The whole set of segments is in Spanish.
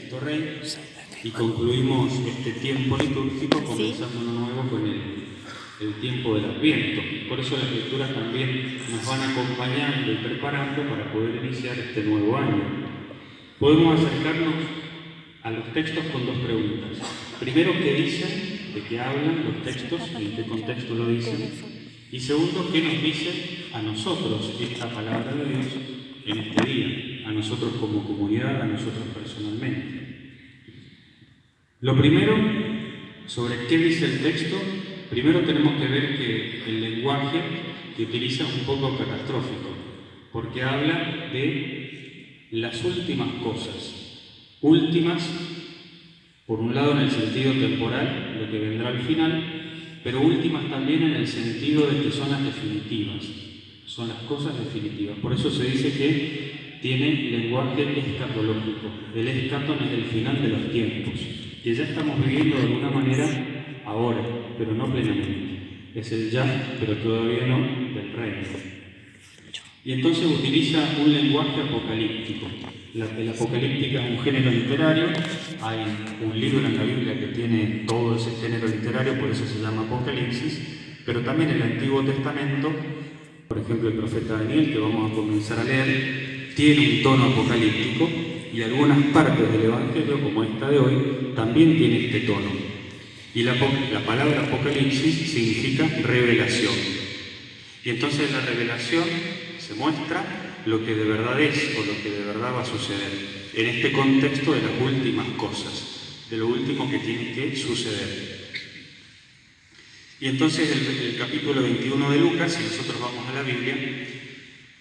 Cristo Rey y concluimos este tiempo litúrgico comenzando uno nuevo con el tiempo del Adviento. Por eso las lecturas también nos van acompañando y preparando para poder iniciar este nuevo año. Podemos acercarnos a los textos con dos preguntas. Primero, ¿qué dicen? ¿De qué hablan los textos? ¿En qué contexto lo dicen? Y segundo, ¿qué nos dice a nosotros esta palabra de Dios en este día? A nosotros como comunidad, a nosotros personalmente. Lo primero, sobre qué dice el texto, primero tenemos que ver que el lenguaje que utiliza es un poco catastrófico, porque habla de las últimas cosas. Últimas, por un lado en el sentido temporal, lo que vendrá al final, pero últimas también en el sentido de que son las definitivas, son las cosas definitivas. Por eso se dice que tiene lenguaje escatológico. El escaton es el final de los tiempos, que ya estamos viviendo de alguna manera ahora, pero no plenamente. Es el ya, pero todavía no, del reino. Y entonces utiliza un lenguaje apocalíptico. El apocalíptica es un género literario. Hay un libro en la Biblia que tiene todo ese género literario, por eso se llama Apocalipsis. Pero también el Antiguo Testamento, por ejemplo el profeta Daniel, que vamos a comenzar a leer, tiene un tono apocalíptico, y algunas partes del Evangelio, como esta de hoy, también tiene este tono. Y la palabra Apocalipsis significa revelación. Y entonces la revelación se muestra lo que de verdad es o lo que de verdad va a suceder en este contexto de las últimas cosas, de lo último que tiene que suceder. Y entonces el capítulo 21 de Lucas, si nosotros vamos a la Biblia,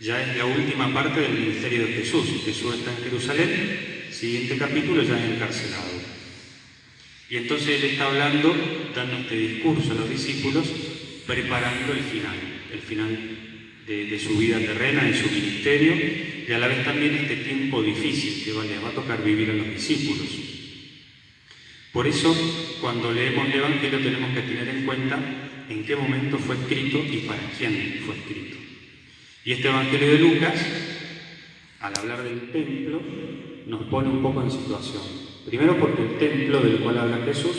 ya es la última parte del ministerio de Jesús. Jesús está en Jerusalén, siguiente capítulo ya es encarcelado. Y entonces él está hablando, dando este discurso a los discípulos, preparando el final de su vida terrena, de su ministerio, y a la vez también este tiempo difícil que les va a tocar vivir a los discípulos. Por eso, cuando leemos el Evangelio tenemos que tener en cuenta en qué momento fue escrito y para quién fue escrito. Y este Evangelio de Lucas, al hablar del templo, nos pone un poco en situación. Primero porque el templo del cual habla Jesús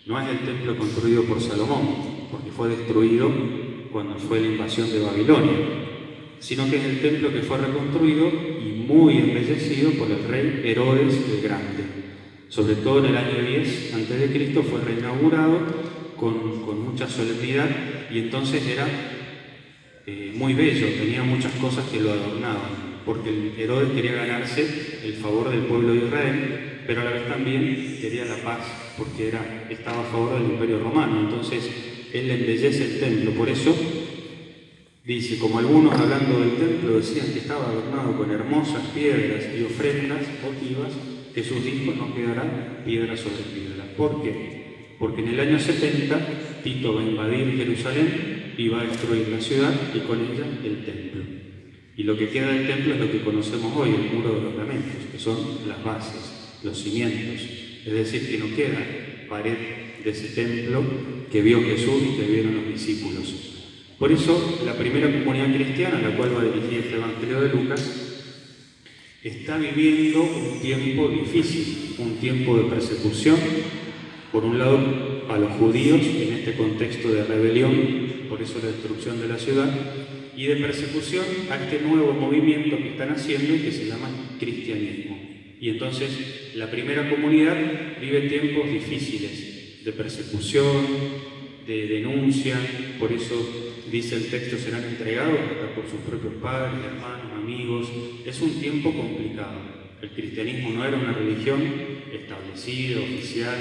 no es el templo construido por Salomón, porque fue destruido cuando fue la invasión de Babilonia, sino que es el templo que fue reconstruido y muy embellecido por el rey Herodes el Grande. Sobre todo en el año 10 a.C. fue reinaugurado con mucha solemnidad, y entonces era muy bello, tenía muchas cosas que lo adornaban, porque Herodes quería ganarse el favor del pueblo de Israel, pero a la vez también quería la paz, porque estaba a favor del Imperio Romano. Entonces él embellece el templo. Por eso dice, como algunos hablando del templo decían que estaba adornado con hermosas piedras y ofrendas votivas, Jesús dijo, no quedará piedra sobre piedra. ¿Por qué? Porque en el año 70 Tito va a invadir Jerusalén y va a destruir la ciudad y con ella el templo. Y lo que queda del templo es lo que conocemos hoy, el muro de los lamentos, que son las bases, los cimientos. Es decir, que no queda pared de ese templo que vio Jesús y que vieron los discípulos. Por eso, la primera comunidad cristiana a la cual va a dirigir este Evangelio de Lucas está viviendo un tiempo difícil, un tiempo de persecución, por un lado a los judíos en este contexto de rebelión, por eso la destrucción de la ciudad, y de persecución a este nuevo movimiento que están haciendo y que se llama cristianismo. Y entonces la primera comunidad vive tiempos difíciles de persecución, de denuncia, por eso dice el texto, serán entregados hasta por sus propios padres, hermanos, amigos. Es un tiempo complicado. El cristianismo no era una religión establecida, oficial,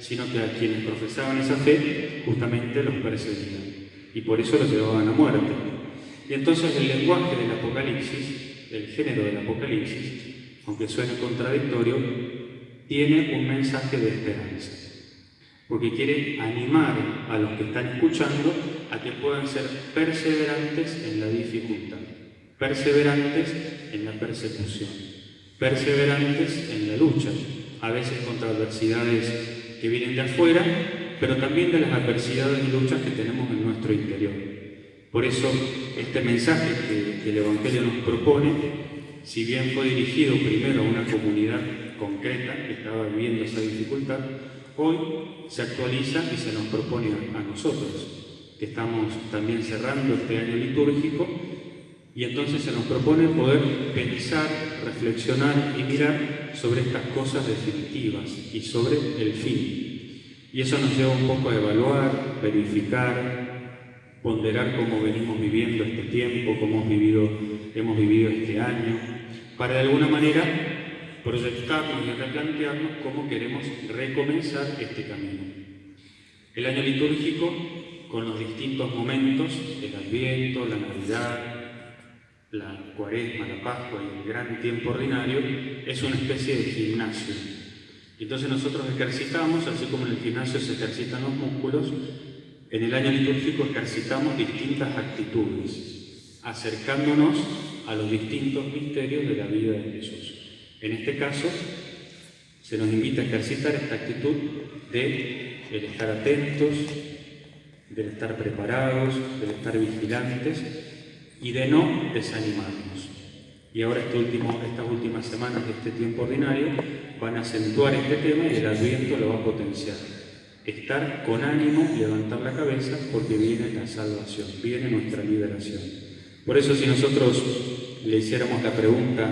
sino que a quienes profesaban esa fe justamente los perseguían y por eso los llevaban a muerte. Y entonces el lenguaje del Apocalipsis, el género del Apocalipsis, aunque suene contradictorio, tiene un mensaje de esperanza, porque quiere animar a los que están escuchando a que puedan ser perseverantes en la dificultad, perseverantes en la persecución, perseverantes en la lucha, a veces contra adversidades que vienen de afuera, pero también de las adversidades y luchas que tenemos en nuestro interior. Por eso, este mensaje que el Evangelio nos propone, si bien fue dirigido primero a una comunidad concreta que estaba viviendo esa dificultad, hoy se actualiza y se nos propone a nosotros, que estamos también cerrando este año litúrgico, y entonces se nos propone poder pensar, reflexionar y mirar sobre estas cosas definitivas y sobre el fin. Y eso nos lleva un poco a evaluar, verificar, ponderar cómo venimos viviendo este tiempo, cómo hemos vivido este año, para de alguna manera proyectarnos y replantearnos cómo queremos recomenzar este camino. El año litúrgico, con los distintos momentos, el Adviento, la Navidad, la Cuaresma, la Pascua y el gran tiempo ordinario, es una especie de gimnasio. Y entonces nosotros ejercitamos, así como en el gimnasio se ejercitan los músculos, en el año litúrgico ejercitamos distintas actitudes, acercándonos a los distintos misterios de la vida de Jesús. En este caso, se nos invita a ejercitar esta actitud de el estar atentos, del estar preparados, del estar vigilantes y de no desanimarnos. Y ahora estas últimas semanas de este tiempo ordinario van a acentuar este tema y el Adviento lo va a potenciar. Estar con ánimo y levantar la cabeza porque viene la salvación, viene nuestra liberación. Por eso si nosotros le hiciéramos la pregunta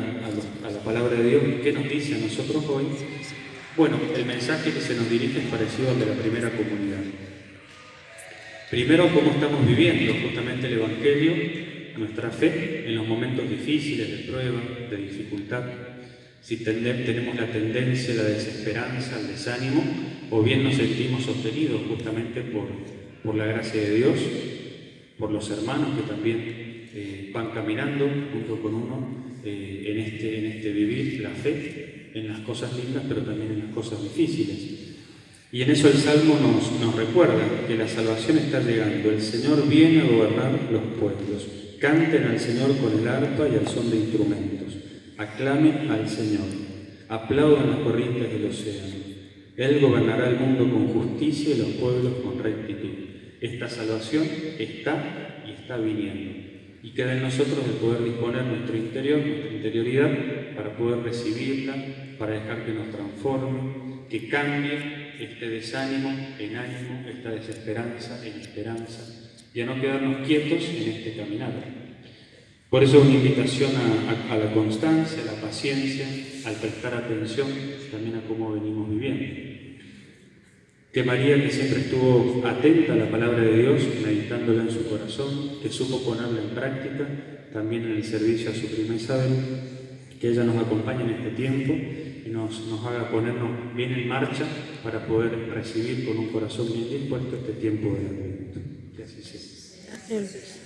a la palabra de Dios, ¿qué nos dice a nosotros hoy? Bueno, el mensaje que se nos dirige es parecido al de la primera comunidad. Primero, cómo estamos viviendo justamente el Evangelio, nuestra fe en los momentos difíciles, de prueba, de dificultad. Si tenemos la tendencia, la desesperanza, el desánimo, o bien nos sentimos sostenidos justamente por la gracia de Dios, por los hermanos que también van caminando junto con uno en este vivir la fe, en las cosas lindas, pero también en las cosas difíciles. Y en eso el Salmo nos recuerda que la salvación está llegando. El Señor viene a gobernar los pueblos. Canten al Señor con el arpa y al son de instrumentos. Aclamen al Señor. Aplaudan las corrientes del océano. Él gobernará el mundo con justicia y los pueblos con rectitud. Esta salvación está y está viniendo. Y queda en nosotros el poder disponer nuestro interior, nuestra interioridad, para poder recibirla, para dejar que nos transforme, que cambie este desánimo en ánimo, esta desesperanza en esperanza, y a no quedarnos quietos en este caminar. Por eso una invitación a la constancia, a la paciencia, al prestar atención también a cómo venimos viviendo. Que María, que siempre estuvo atenta a la palabra de Dios, meditándola en su corazón, que supo ponerla en práctica, también en el servicio a su prima Isabel, que ella nos acompañe en este tiempo y nos haga ponernos bien en marcha para poder recibir con un corazón bien dispuesto este tiempo de Adviento. Que así sea.